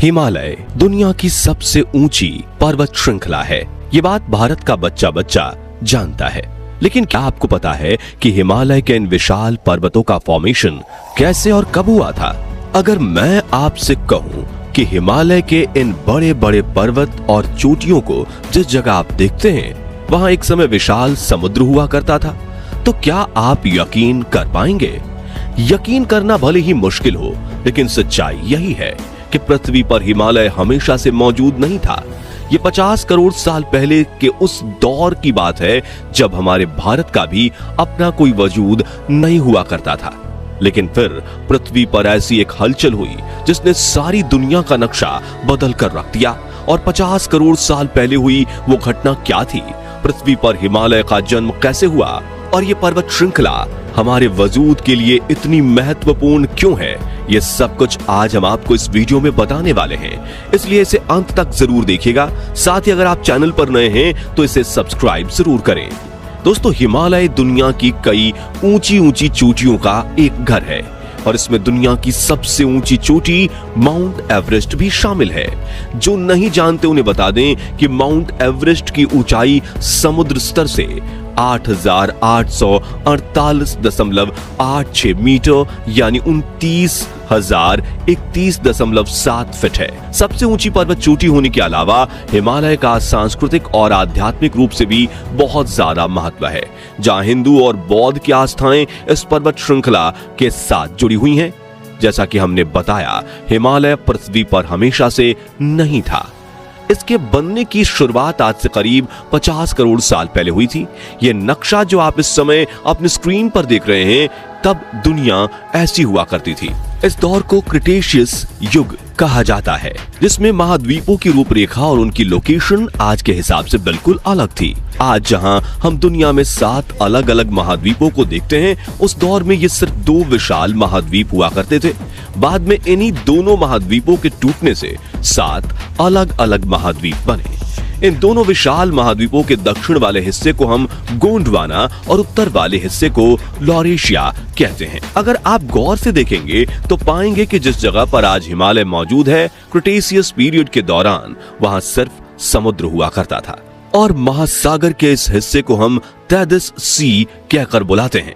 हिमालय दुनिया की सबसे ऊंची पर्वत श्रृंखला है। ये बात भारत का बच्चा बच्चा जानता है। लेकिन क्या आपको पता है कि हिमालय के इन विशाल पर्वतों का फॉर्मेशन कैसे और कब हुआ था? अगर मैं आपसे कहूं कि हिमालय के इन बड़े बड़े पर्वत और चोटियों को जिस जगह आप देखते हैं वहां एक समय विशाल समुद्र हुआ करता था, तो क्या आप यकीन कर पाएंगे? यकीन करना भले ही मुश्किल हो, लेकिन सच्चाई यही है कि पृथ्वी पर हिमालय हमेशा से मौजूद नहीं था। ये 50 करोड़ साल पहले के उस दौर की बात है जब हमारे भारत का भी अपना कोई वजूद नहीं हुआ करता था। लेकिन फिर पृथ्वी पर ऐसी एक हलचल हुई जिसने सारी दुनिया का नक्शा बदल कर रख दिया। और 50 करोड़ साल पहले हुई वो घटना क्या थी? पृथ्वी पर हिमालय का जन्म कैसे हुआ? और ये पर्वत श्रृंखला हमारे वजूद के लिए इतनी महत्वपूर्ण क्यों है? ये सब कुछ आज हम आपको इस वीडियो में बताने वाले हैं, इसलिए इसे अंत तक जरूर देखिएगा। साथ ही अगर आप चैनल पर नए हैं तो इसे सब्सक्राइब जरूर करें। दोस्तों, हिमालय दुनिया की कई ऊंची ऊंची चोटियों का एक घर है और इसमें दुनिया की सबसे ऊंची चोटी माउंट एवरेस्ट भी शामिल है। जो नहीं जानते उन्हें बता दें कि माउंट एवरेस्ट की ऊंचाई समुद्र स्तर से 8,848.86 मीटर यानी 29,031.7 फीट है। सबसे ऊंची पर्वत चोटी होने के अलावा हिमालय का सांस्कृतिक और आध्यात्मिक रूप से भी बहुत ज्यादा महत्व है। जहां हिंदू और बौद्ध की आस्थाएं इस पर्वत श्रृंखला के साथ जुड़ी हुई हैं। जैसा कि हमने बताया, हिमालय पृथ्वी पर हमेशा से नहीं था। इसके बनने की शुरुआत आज से करीब 50 करोड़ साल पहले हुई थी। यह नक्शा जो आप इस समय अपनी स्क्रीन पर देख रहे हैं, तब दुनिया ऐसी हुआ करती थी। इस दौर को क्रिटेशियस युग कहा जाता है, जिसमें महाद्वीपों की रूपरेखा और उनकी लोकेशन आज के हिसाब से बिल्कुल अलग थी। आज जहां हम दुनिया में 7 अलग अलग महाद्वीपों को देखते हैं, उस दौर में ये सिर्फ 2 विशाल महाद्वीप हुआ करते थे। बाद में इन्हीं दोनों महाद्वीपों के टूटने से 7 अलग अलग महाद्वीप बने। इन दोनों विशाल महाद्वीपों के दक्षिण वाले हिस्से को हम गोंडवाना और उत्तर वाले हिस्से को लॉरेशिया कहते हैं। अगर आप गौर से देखेंगे तो पाएंगे कि जिस जगह पर आज हिमालय मौजूद है, क्रिटेशियस पीरियड के दौरान वहां सिर्फ समुद्र हुआ करता था और महासागर के इस हिस्से को हम तैदिस सी कहकर बुलाते हैं।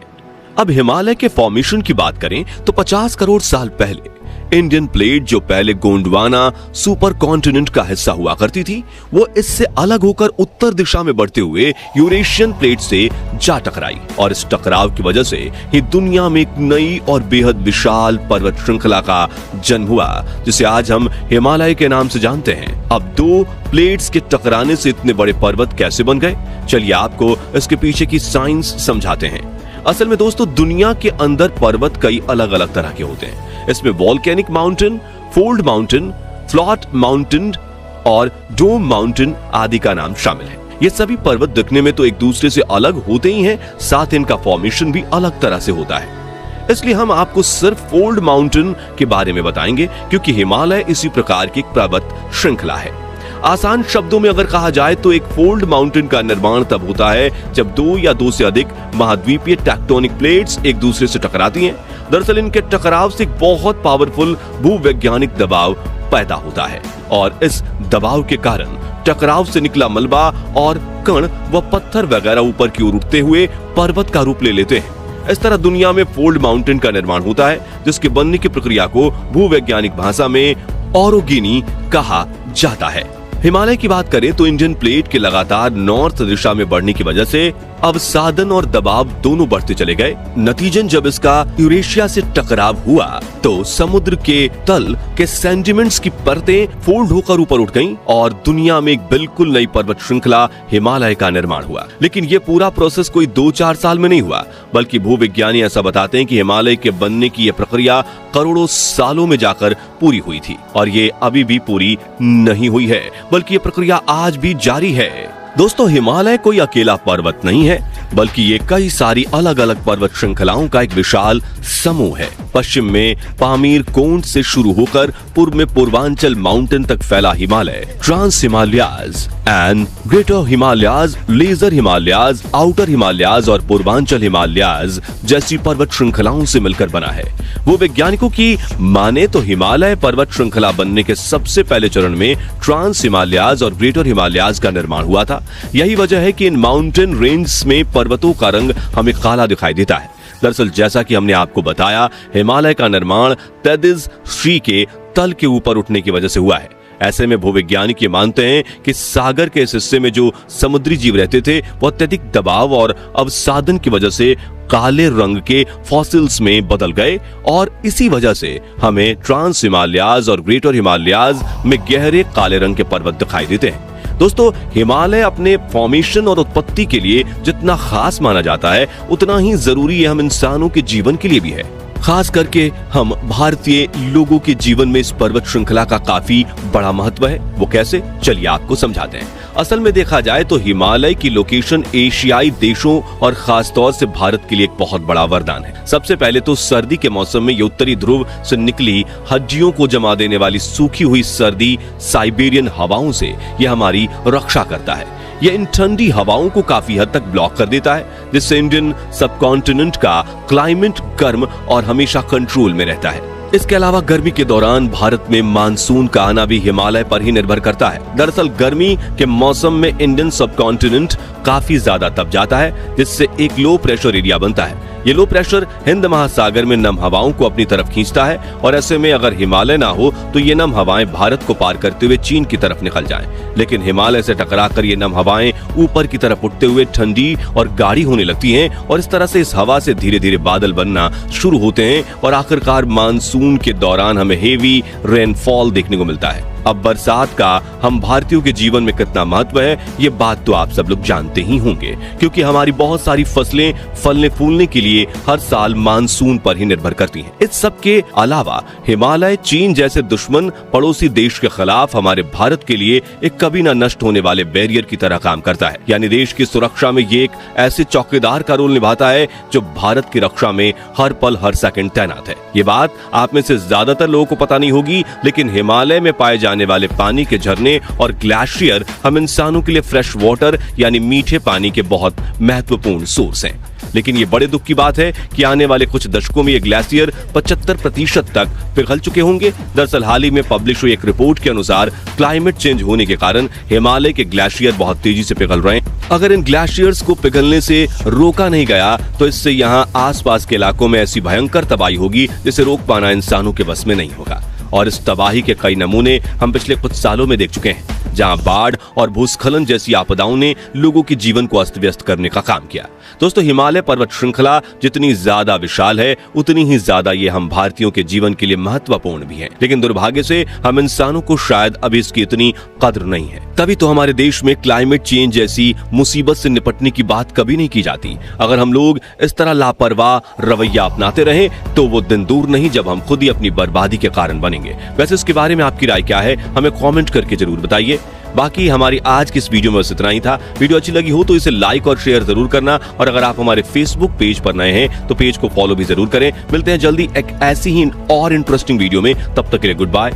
अब हिमालय के फॉर्मेशन की बात करें तो 50 करोड़ साल पहले इंडियन प्लेट, जो पहले गोंडवाना सुपर कॉन्टिनेंट का हिस्सा हुआ करती थी, वो इससे अलग होकर उत्तर दिशा में बढ़ते हुए यूरेशियन प्लेट से जा टकराई और इस टकराव की वजह से ही दुनिया में एक नई और बेहद विशाल पर्वत श्रृंखला का जन्म हुआ, जिसे आज हम हिमालय के नाम से जानते हैं। अब 2 प्लेट्स के टकराने से इतने बड़े पर्वत कैसे बन गए? चलिए आपको इसके पीछे की साइंस समझाते हैं। असल में दोस्तों, दुनिया के अंदर पर्वत कई अलग अलग तरह के होते हैं। इसमें volcanic mountain, fold mountain, flat mountain और डोम माउंटेन आदि का नाम शामिल है। ये सभी पर्वत दिखने में तो एक दूसरे से अलग होते ही हैं, साथ इनका फॉर्मेशन भी अलग तरह से होता है। इसलिए हम आपको सिर्फ फोल्ड माउंटेन के बारे में बताएंगे, क्योंकि हिमालय इसी प्रकार की एक पर्वत श्रृंखला है। आसान शब्दों में अगर कहा जाए तो एक फोल्ड माउंटेन का निर्माण तब होता है जब 2 या 2 से अधिक महाद्वीपीय टेक्टोनिक प्लेट्स एक दूसरे से टकराती हैं। दरअसल इनके टकराव से एक बहुत पावरफुल भूवैज्ञानिक दबाव पैदा होता है और इस दबाव के कारण टकराव से निकला मलबा और कण व पत्थर वगैरह ऊपर की ओर उठते हुए पर्वत का रूप ले लेते हैं। इस तरह दुनिया में फोल्ड माउंटेन का निर्माण होता है, जिसके बनने की प्रक्रिया को भूवैज्ञानिक भाषा में ऑरोगेनी कहा जाता है। हिमालय की बात करें तो इंडियन प्लेट के लगातार नॉर्थ दिशा में बढ़ने की वजह से अवसादन और दबाव दोनों बढ़ते चले गए। नतीजन जब इसका यूरेशिया से टकराव हुआ तो समुद्र के तल के सेंडिमेंट्स की परतें फोल्ड होकर ऊपर उठ गईं और दुनिया में एक बिल्कुल नई पर्वत श्रृंखला हिमालय का निर्माण हुआ। लेकिन ये पूरा प्रोसेस कोई 2-4 साल में नहीं हुआ, बल्कि भूविज्ञानी ऐसा बताते हैं कि हिमालय के बनने की यह प्रक्रिया करोड़ों सालों में जाकर पूरी हुई थी और ये अभी भी पूरी नहीं हुई है, बल्कि ये प्रक्रिया आज भी जारी है। दोस्तों, हिमालय कोई अकेला पर्वत नहीं है, बल्कि ये कई सारी अलग अलग पर्वत श्रृंखलाओं का एक विशाल समूह है। पश्चिम में पामीर कोंड से शुरू होकर पूर्व में पूर्वांचल माउंटेन तक फैला Himalaya trans Himalayas and greater Himalayas, lesser Himalayas, outer Himalayas और पूर्वांचल हिमालयाज जैसी पर्वत श्रृंखलाओं से मिलकर बना है। वो वैज्ञानिकों की माने तो हिमालय पर्वत श्रृंखला बनने के सबसे पहले चरण में ट्रांस हिमालयाज और ग्रेटर हिमालयाज का निर्माण हुआ था। यही वजह है कि इन माउंटेन रेंज में पर्वतों का रंग हमें काला दिखाई देता है। दरअसल जैसा कि हमने आपको बताया, हिमालय का निर्माण तेदिस श्री के तल के ऊपर उठने की वजह से हुआ है। ऐसे में भूवैज्ञानिक ये मानते हैं कि सागर के इस हिस्से में जो समुद्री जीव रहते थे वो अत्यधिक दबाव और अवसादन की वजह से काले रंग के फॉसिल्स में बदल गए और इसी वजह से हमें ट्रांस हिमालयाज और ग्रेटर हिमालयाज में गहरे काले रंग के पर्वत दिखाई देते हैं। दोस्तों, हिमालय अपने फॉर्मेशन और उत्पत्ति के लिए जितना खास माना जाता है, उतना ही जरूरी है हम इंसानों के जीवन के लिए भी है। खास करके हम भारतीय लोगों के जीवन में इस पर्वत श्रृंखला का काफी बड़ा महत्व है। वो कैसे, चलिए आपको समझाते हैं। असल में देखा जाए तो हिमालय की लोकेशन एशियाई देशों और खास तौर से भारत के लिए एक बहुत बड़ा वरदान है। सबसे पहले तो सर्दी के मौसम में ये उत्तरी ध्रुव से निकली हड्डियों को जमा देने वाली सूखी हुई सर्दी साइबेरियन हवाओं से यह हमारी रक्षा करता है। यह इन ठंडी हवाओं को काफी हद तक ब्लॉक कर देता है, जिससे इंडियन सबकॉन्टिनेंट का क्लाइमेट गर्म और हमेशा कंट्रोल में रहता है। इसके अलावा गर्मी के दौरान भारत में मानसून का आना भी हिमालय पर ही निर्भर करता है। दरअसल गर्मी के मौसम में इंडियन सबकॉन्टिनेंट काफी ज्यादा तप जाता है, जिससे एक लो प्रेशर एरिया बनता है। ये लो प्रेशर हिंद महासागर में नम हवाओं को अपनी तरफ खींचता है और ऐसे में अगर हिमालय ना हो तो ये नम हवाएं भारत को पार करते हुए चीन की तरफ निकल जाएं। लेकिन हिमालय से टकराकर ये नम हवाएं ऊपर की तरफ उठते हुए ठंडी और गाढ़ी होने लगती हैं और इस तरह से इस हवा से धीरे धीरे बादल बनना शुरू होते हैं और आखिरकार मानसून के दौरान हमें हेवी रेनफॉल देखने को मिलता है। अब बरसात का हम भारतीयों के जीवन में कितना महत्व है, ये बात तो आप सब लोग जानते ही होंगे, क्योंकि हमारी बहुत सारी फसलें फलने फूलने के लिए हर साल मानसून पर ही निर्भर करती हैं। इस सब के अलावा हिमालय चीन जैसे दुश्मन पड़ोसी देश के खिलाफ हमारे भारत के लिए एक कभी न नष्ट होने वाले बैरियर की तरह काम करता है। यानी देश की सुरक्षा में ये एक ऐसे चौकीदार का रोल निभाता है जो भारत की रक्षा में हर पल हर सेकंड तैनात है। ये बात आप में से ज्यादातर लोगों को पता नहीं होगी, लेकिन हिमालय में पाए जाने वाले पानी के झरने और ग्लेशियर हम इंसानों के लिए फ्रेश वाटर यानी मीठे पानी के बहुत महत्वपूर्ण सोर्स हैं। लेकिन ये बड़े दुख की बात है कि आने वाले कुछ दशकों में ये ग्लेशियर 75% तक पिघल चुके होंगे। दरअसल हाल ही में पब्लिश हुई एक रिपोर्ट के अनुसार क्लाइमेट चेंज होने के कारण हिमालय के ग्लेशियर बहुत तेजी से पिघल रहे हैं। अगर इन ग्लेशियर्स को पिघलने से रोका नहीं गया तो इससे यहाँ आसपास के इलाकों में ऐसी भयंकर तबाही होगी जिसे रोक पाना इंसानों के बस में नहीं होगा। और इस तबाही के कई नमूने हम पिछले कुछ सालों में देख चुके हैं, जहां बाढ़ और भूस्खलन जैसी आपदाओं ने लोगों के जीवन को अस्त व्यस्त करने का काम किया। दोस्तों, हिमालय पर्वत श्रृंखला जितनी ज्यादा विशाल है, उतनी ही ज्यादा ये हम भारतीयों के जीवन के लिए महत्वपूर्ण भी है। लेकिन दुर्भाग्य से हम इंसानों को शायद अभी इसकी इतनी कद्र नहीं है। तभी तो हमारे देश में क्लाइमेट चेंज जैसी मुसीबत से निपटने की बात कभी नहीं की जाती। अगर हम लोग इस तरह लापरवाह रवैया अपनाते रहे तो वो दिन दूर नहीं जब हम खुद ही अपनी बर्बादी के कारण बनेंगे। वैसे इसके बारे में आपकी राय क्या है, हमें कमेंट करके जरूर बताइए। बाकी हमारी आज की इस वीडियो में बस इतना ही था। वीडियो अच्छी लगी हो तो इसे लाइक और शेयर जरूर करना, और अगर आप हमारे फेसबुक पेज पर नए हैं तो पेज को फॉलो भी जरूर करें। मिलते हैं जल्दी एक ऐसी ही और इंटरेस्टिंग वीडियो में, तब तक के लिए गुड बाय।